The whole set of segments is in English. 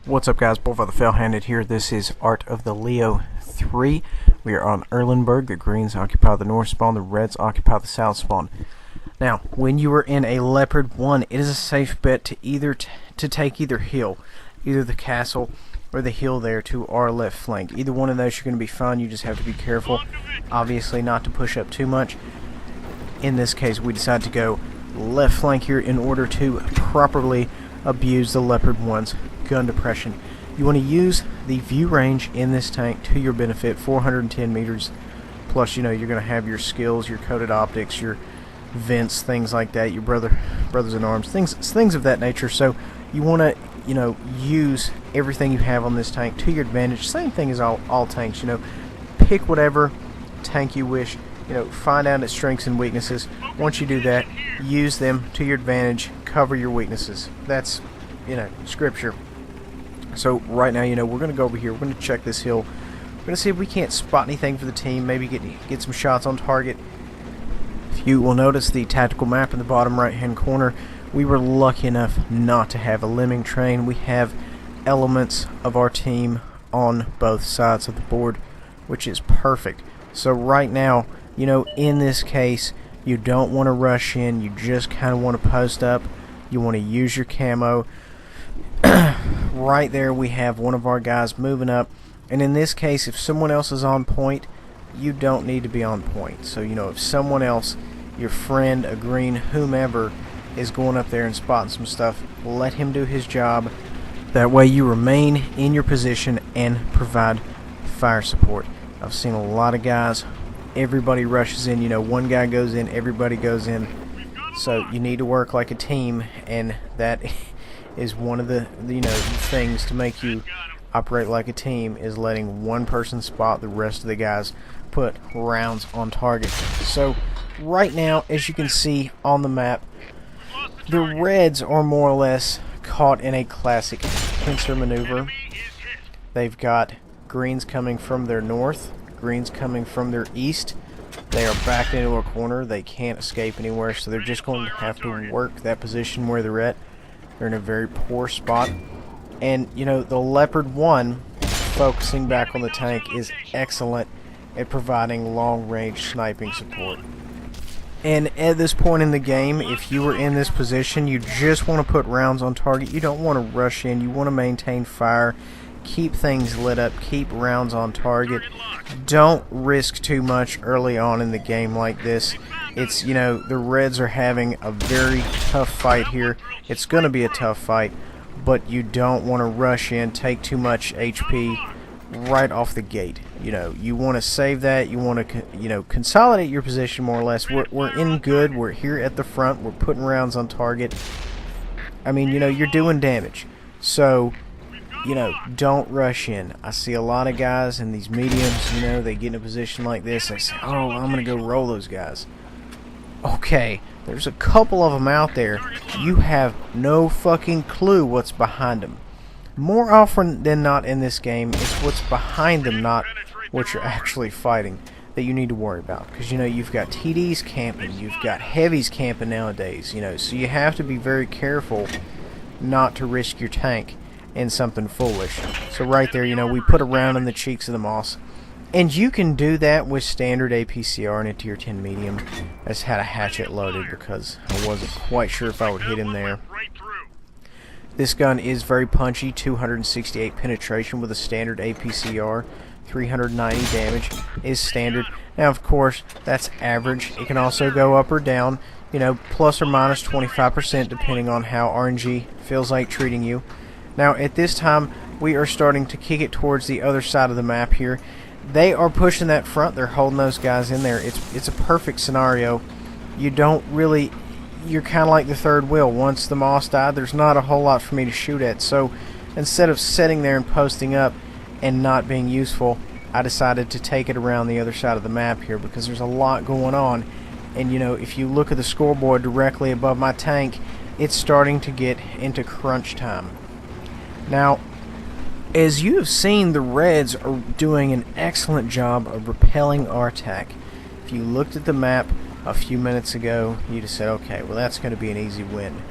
What's up, guys? Bullfire the Fell-Handed here. This is Art of the Leo 3. We are on Erlenberg. The greens occupy the north spawn, the reds occupy the south spawn. Now, when you are in a Leopard 1, it is a safe bet to take either hill, either the castle or the hill there to our left flank. Either one of those you're going to be fine. You just have to be careful, obviously, not to push up too much. In this case, we decided to go left flank here in order to properly abuse the Leopard 1's gun depression. You want to use the view range in this tank to your benefit, 410 meters. Plus, you're going to have your skills, your coated optics, your vents, things like that, your brothers in arms, things of that nature. So you want to, use everything you have on this tank to your advantage. Same thing as all tanks. Pick whatever tank you wish. Find out its strengths and weaknesses. Once you do that, use them to your advantage. Cover your weaknesses. That's, scripture. So right now, we're going to go over here. We're going to check this hill. We're going to see if we can't spot anything for the team. Maybe get some shots on target. If you will notice the tactical map in the bottom right-hand corner, we were lucky enough not to have a lemming train. We have elements of our team on both sides of the board, which is perfect. So right now, in this case, you don't want to rush in. You just kind of want to post up. You want to use your camo. Right there we have one of our guys moving up, and in this case, if someone else is on point, you don't need to be on point. So if someone else, your friend, a green, whomever, is going up there and spotting some stuff, let him do his job. That way you remain in your position and provide fire support. I've seen a lot of guys, everybody rushes in, one guy goes in, everybody goes in. So you need to work like a team, and that is one of the things to make you operate like a team, is letting one person spot the rest of the guys put rounds on target. So right now, as you can see on the map, the reds are more or less caught in a classic pincer maneuver. They've got greens coming from their north, greens coming from their east. They are backed into a corner. They can't escape anywhere, so they're just going to have to work that position where they're at. They're in a very poor spot. And, the Leopard 1, focusing back on the tank, is excellent at providing long-range sniping support. And at this point in the game, if you were in this position, you just want to put rounds on target. You don't want to rush in. You want to maintain fire. Keep things lit up. Keep rounds on target. Don't risk too much early on in the game like this. It's, the Reds are having a very tough fight here. It's going to be a tough fight, but you don't want to rush in, take too much HP right off the gate. You want to save that. You want to, consolidate your position more or less. We're in good. We're here at the front. We're putting rounds on target. I mean, you're doing damage. So, don't rush in. I see a lot of guys in these mediums, they get in a position like this. They say, oh, I'm going to go roll those guys. Okay, there's a couple of them out there. You have no fucking clue what's behind them. More often than not in this game, it's what's behind them, not what you're actually fighting, that you need to worry about. Because, you've got TDs camping, you've got heavies camping nowadays, so you have to be very careful not to risk your tank in something foolish. So right there, we put a round in the cheeks of the moss. And you can do that with standard APCR and a tier 10 medium. I just had a hatchet loaded because I wasn't quite sure if I would hit him there. This gun is very punchy, 268 penetration with a standard APCR, 390 damage is standard. Now, of course, that's average. It can also go up or down, plus or minus 25% depending on how RNG feels like treating you. Now, at this time, we are starting to kick it towards the other side of the map here. They are pushing that front. They're holding those guys in there. It's a perfect scenario. You're kind of like the third wheel. Once the moss died, there's not a whole lot for me to shoot at. So instead of sitting there and posting up and not being useful, I decided to take it around the other side of the map here because there's a lot going on. And, if you look at the scoreboard directly above my tank, it's starting to get into crunch time. Now, as you have seen, the Reds are doing an excellent job of repelling our attack. If you looked at the map a few minutes ago, you'd have said, okay, well, that's going to be an easy win.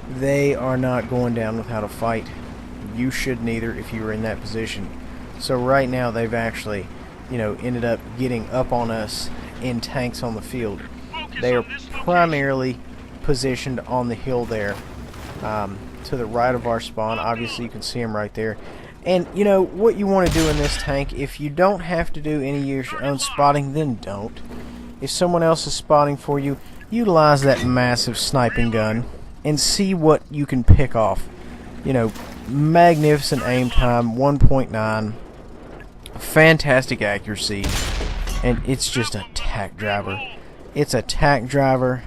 They are not going down without a fight. You should neither if you were in that position. So right now they've actually, ended up getting up on us in tanks on the field. They are primarily positioned on the hill there, to the right of our spawn. Obviously you can see them right there. And what you want to do in this tank, if you don't have to do any of your own spotting, then don't. If someone else is spotting for you, utilize that massive sniping gun and see what you can pick off. Magnificent aim time, 1.9, fantastic accuracy, and it's just a tack driver. It's a tack driver.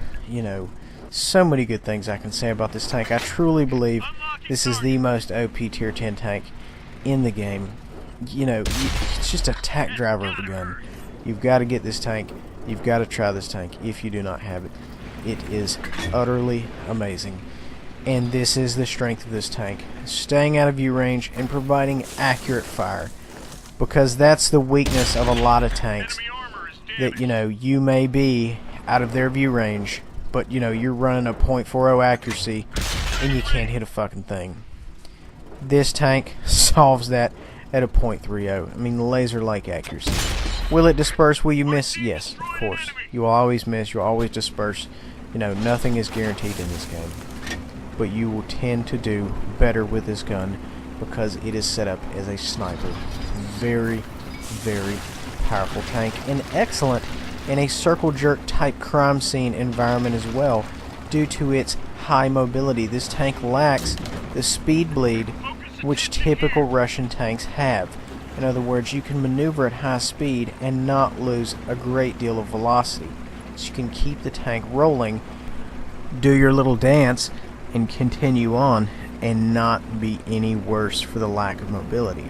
So many good things I can say about this tank. I truly believe this is the most OP tier 10 tank in the game. It's just a tack driver of a gun. You've got to get this tank. You've got to try this tank if you do not have it. It is utterly amazing. And this is the strength of this tank. Staying out of view range and providing accurate fire. Because that's the weakness of a lot of tanks. That, you may be out of their view range, but, you're running a .40 accuracy and you can't hit a fucking thing. This tank solves that at a .30. I mean, laser-like accuracy. Will it disperse? Will you miss? Yes, of course. You will always miss. You'll always disperse. Nothing is guaranteed in this game. But you will tend to do better with this gun because it is set up as a sniper. Very, very powerful tank, and excellent in a circle jerk type crime scene environment as well, due to its high mobility. This tank lacks the speed bleed which typical Russian tanks have. In other words, you can maneuver at high speed and not lose a great deal of velocity. So you can keep the tank rolling, do your little dance, and continue on, and not be any worse for the lack of mobility,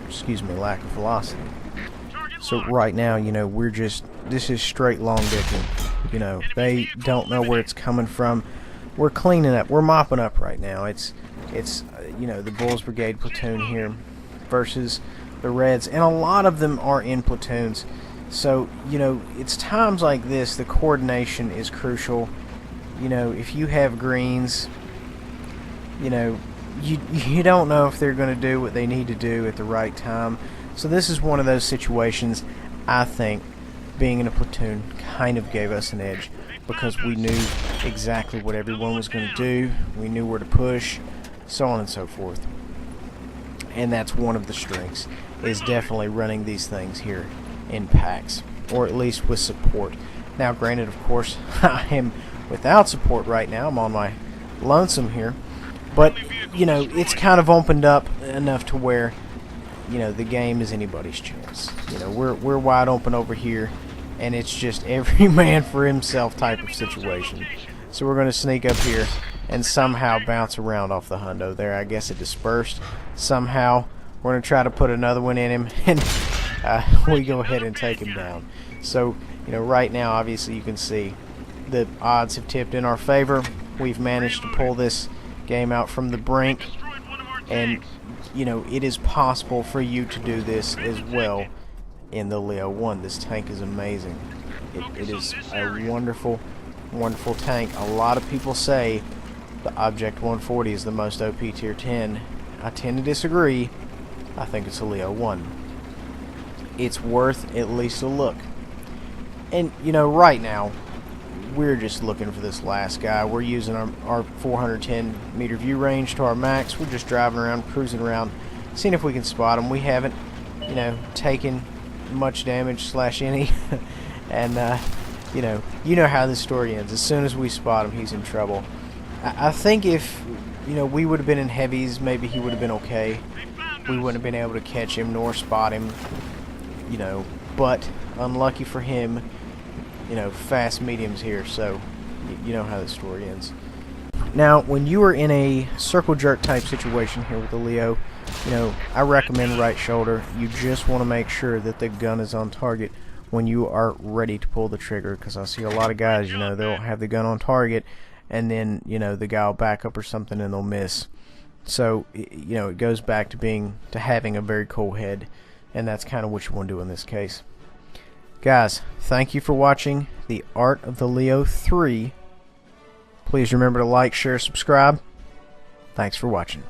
lack of velocity. So right now, this is straight long dicking. They don't know where it's coming from. We're cleaning up, we're mopping up right now. It's the Bulls Brigade platoon here versus the Reds, and a lot of them are in platoons. So, it's times like this, the coordination is crucial. If you have greens, you don't know if they're going to do what they need to do at the right time. So this is one of those situations, I think, being in a platoon kind of gave us an edge because we knew exactly what everyone was going to do. We knew where to push, so on and so forth. And that's one of the strengths, is definitely running these things here in packs, or at least with support. Now, granted, of course, I am without support right now. I'm on my lonesome here. But, it's kind of opened up enough to where, the game is anybody's chance. We're wide open over here, and it's just every man for himself type of situation. So we're going to sneak up here and somehow bounce around off the hundo there. I guess it dispersed. Somehow we're going to try to put another one in him, and we go ahead and take him down. So, right now, obviously, you can see the odds have tipped in our favor. We've managed to pull this game out from the brink, and it is possible for you to do this as well in the Leo 1. This tank is amazing. It is a wonderful, wonderful tank. A lot of people say the Object 140 is the most OP tier 10. I tend to disagree. I think it's a Leo 1. It's worth at least a look. And right now we're just looking for this last guy. We're using our 410 meter view range to our max. We're just driving around, cruising around, seeing if we can spot him. We haven't, taken much damage / any. And, you know how this story ends. As soon as we spot him, he's in trouble. I think if, we would have been in heavies, maybe he would have been okay. We wouldn't have been able to catch him nor spot him, But, unlucky for him, fast mediums here, so you know how the story ends. Now, when you are in a circle jerk type situation here with the Leo, I recommend right shoulder. You just want to make sure that the gun is on target when you are ready to pull the trigger, because I see a lot of guys, they'll have the gun on target, and then, the guy will back up or something and they'll miss. So, it goes back to having a very cool head, and that's kind of what you want to do in this case. Guys, thank you for watching The Art of the Leo 3. Please remember to like, share, subscribe. Thanks for watching.